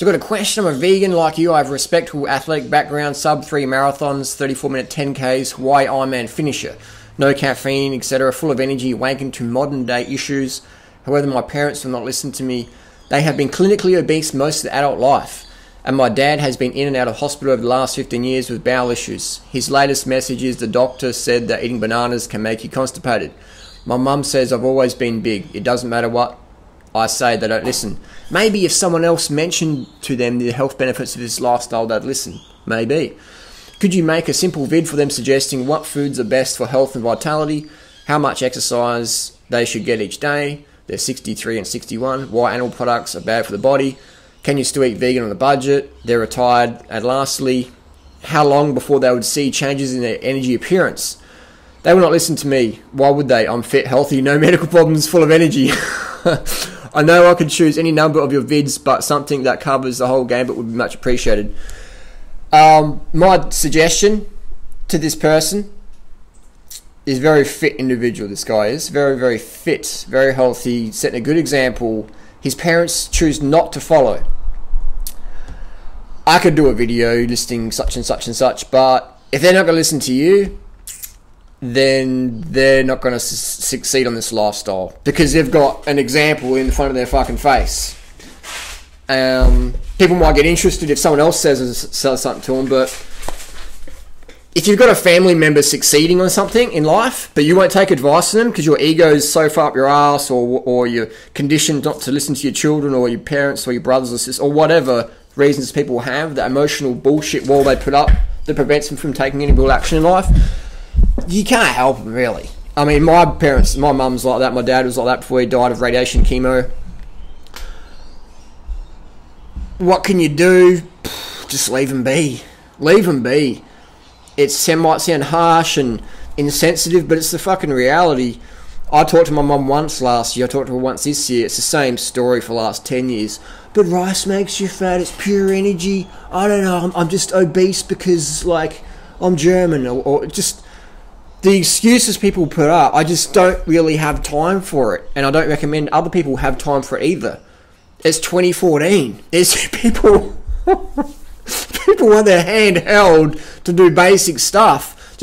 So I've got a question. I'm a vegan like you. I have a respectable athletic background, sub 3 marathons, 34-minute 10Ks, Hawaii Ironman finisher. No caffeine, etc. Full of energy, awakened to modern day issues. However, my parents will not listen to me. They have been clinically obese most of their adult life. And my dad has been in and out of hospital over the last 15 years with bowel issues. His latest message is the doctor said that eating bananas can make you constipated. My mum says I've always been big. It doesn't matter what I say, they don't listen. Maybe if someone else mentioned to them the health benefits of this lifestyle, they'd listen. Maybe. Could you make a simple vid for them suggesting what foods are best for health and vitality, how much exercise they should get each day, they're 63 and 61, why animal products are bad for the body, can you still eat vegan on a budget, they're retired, and lastly, how long before they would see changes in their energy appearance? They will not listen to me. Why would they? I'm fit, healthy, no medical problems, full of energy. I know I could choose any number of your vids, but something that covers the whole gamut would be much appreciated. My suggestion to this person is very fit individual. This guy is very, very fit, very healthy, setting a good example. His parents choose not to follow. I could do a video listing such and such and such, but if they're not going to listen to you, then they're not going to succeed on this lifestyle because they've got an example in front of their fucking face. People might get interested if someone else says something to them, but if you've got a family member succeeding on something in life, but you won't take advice from them because your ego is so far up your ass, or you're conditioned not to listen to your children or your parents or your brothers or sisters or whatever reasons people have, the emotional bullshit wall they put up that prevents them from taking any real action in life, you can't help them, really. I mean, my parents, my mum's like that, my dad was like that before he died of radiation chemo. What can you do? Just leave them be. Leave them be. It might sound harsh and insensitive, but it's the fucking reality. I talked to my mum once last year, I talked to her once this year. It's the same story for the last 10 years. But rice makes you fat, it's pure energy. I don't know, I'm just obese because, like, I'm German, or just the excuses people put up. I just don't really have time for it, and I don't recommend other people have time for it either. It's 2014. There's people want their hand held to do basic stuff.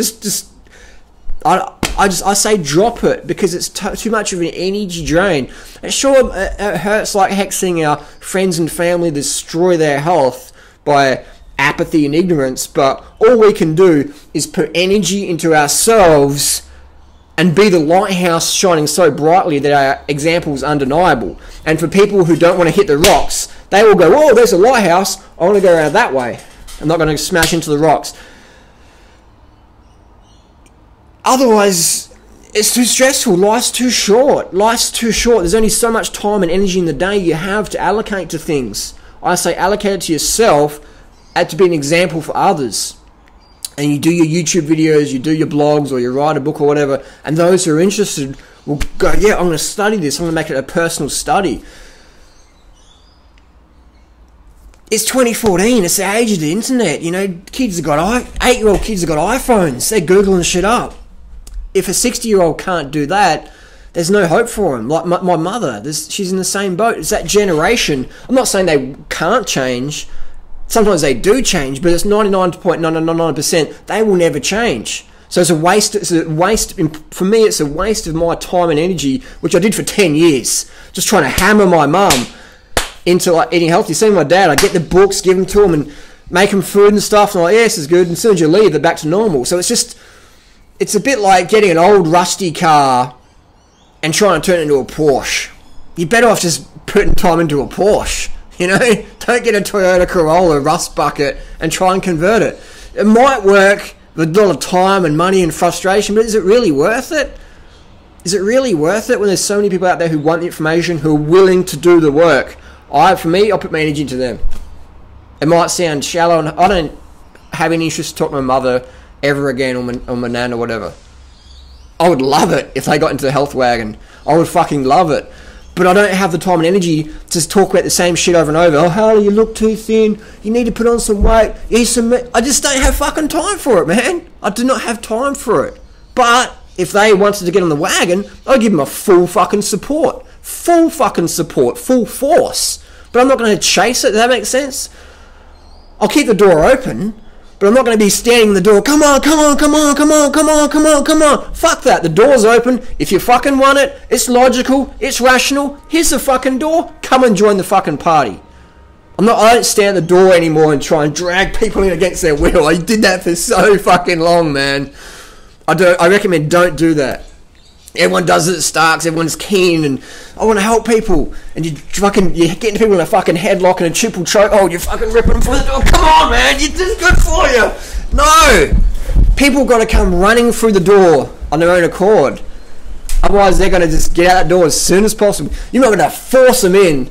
I say drop it because it's too much of an energy drain. And sure, it hurts like heck seeing our friends and family destroy their health by apathy and ignorance, but all we can do is put energy into ourselves and be the lighthouse shining so brightly that our example is undeniable. And for people who don't want to hit the rocks, they will go, oh, there's a lighthouse, I want to go around that way. I'm not going to smash into the rocks. Otherwise, it's too stressful. Life's too short. Life's too short. There's only so much time and energy in the day you have to allocate to things. I say allocate it to yourself and to be an example for others. And you do your YouTube videos, you do your blogs, or you write a book or whatever, and those who are interested will go, yeah, I'm going to study this. I'm going to make it a personal study. It's 2014. It's the age of the internet. You know, 8-year-old kids have got iPhones. They're Googling shit up. If a 60-year-old can't do that, there's no hope for them. Like my mother, she's in the same boat. It's that generation. I'm not saying they can't change. Sometimes they do change, but it's 99.999%. They will never change. So it's a waste. For me, it's a waste of my time and energy, which I did for 10 years, just trying to hammer my mum into like eating healthy. Same with my dad. I get the books, give them to him, and make them food and stuff. And I'm like, yeah, this is good. And as soon as you leave, they're back to normal. So it's a bit like getting an old rusty car and trying to turn it into a Porsche. You're better off just putting time into a Porsche. You know, don't get a Toyota Corolla rust bucket and try and convert it. It might work with a lot of time and money and frustration, but is it really worth it? Is it really worth it when there's so many people out there who want the information, who are willing to do the work? For me, I'll put my energy into them. It might sound shallow, and I don't have any interest to talk to my mother ever again, or my nan or whatever. I would love it if they got into the health wagon. I would fucking love it. But I don't have the time and energy to talk about the same shit over and over. Oh, Harley, you look too thin. You need to put on some weight. Eat some meat. I just don't have fucking time for it, man. I do not have time for it. But if they wanted to get on the wagon, I'd give them a full fucking support. Full fucking support. Full force. But but I'm not going to chase it. Does that make sense? I'll keep the door open, but I'm not going to be standing in the door. Come on, come on, come on, come on, come on, come on, come on. Fuck that. The door's open. If you fucking want it, it's logical, it's rational. Here's the fucking door. Come and join the fucking party. I don't stand at the door anymore and try and drag people in against their will. I did that for so fucking long, man. I recommend don't do that. Everyone does it at Starks, everyone's keen, and I want to help people. And you're getting people in a fucking headlock and a triple choke. Oh, you're fucking ripping them through the door. Come on, man, this is good for you. No! People got to come running through the door on their own accord. Otherwise, they're going to just get out that door as soon as possible. You're not going to force them in,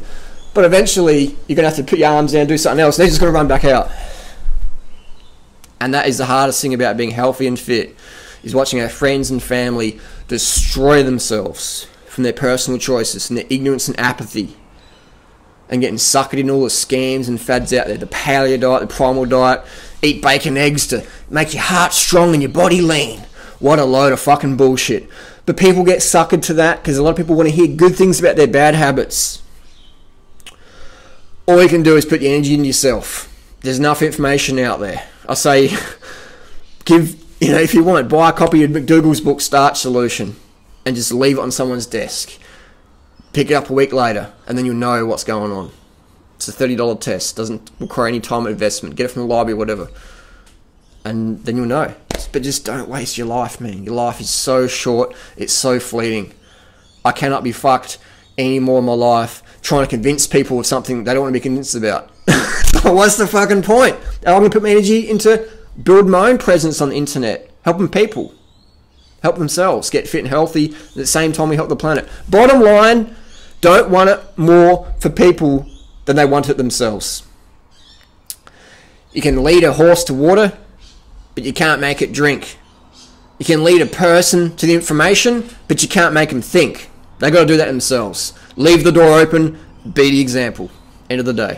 but eventually, you're going to have to put your arms down and do something else. They're just going to run back out. And that is the hardest thing about being healthy and fit, is watching our friends and family destroy themselves from their personal choices and their ignorance and apathy, and getting suckered in all the scams and fads out there. The paleo diet, the primal diet, eat bacon eggs to make your heart strong and your body lean. What a load of fucking bullshit. But people get suckered to that because a lot of people want to hear good things about their bad habits. All you can do is put your energy into yourself. There's enough information out there. I say, if you want, buy a copy of McDougall's book, Starch Solution, and just leave it on someone's desk. Pick it up a week later, and then you'll know what's going on. It's a $30 test. Doesn't require any time or investment. Get it from the library or whatever. And then you'll know. But just don't waste your life, man. Your life is so short. It's so fleeting. I cannot be fucked any more in my life trying to convince people of something they don't want to be convinced about. What's the fucking point? I'm going to put my energy into build my own presence on the internet, helping people help themselves get fit and healthy at the same time we help the planet. Bottom line, don't want it more for people than they want it themselves. You can lead a horse to water, but you can't make it drink. You can lead a person to the information, but you can't make them think. They got to do that themselves. Leave the door open, be the example. End of the day.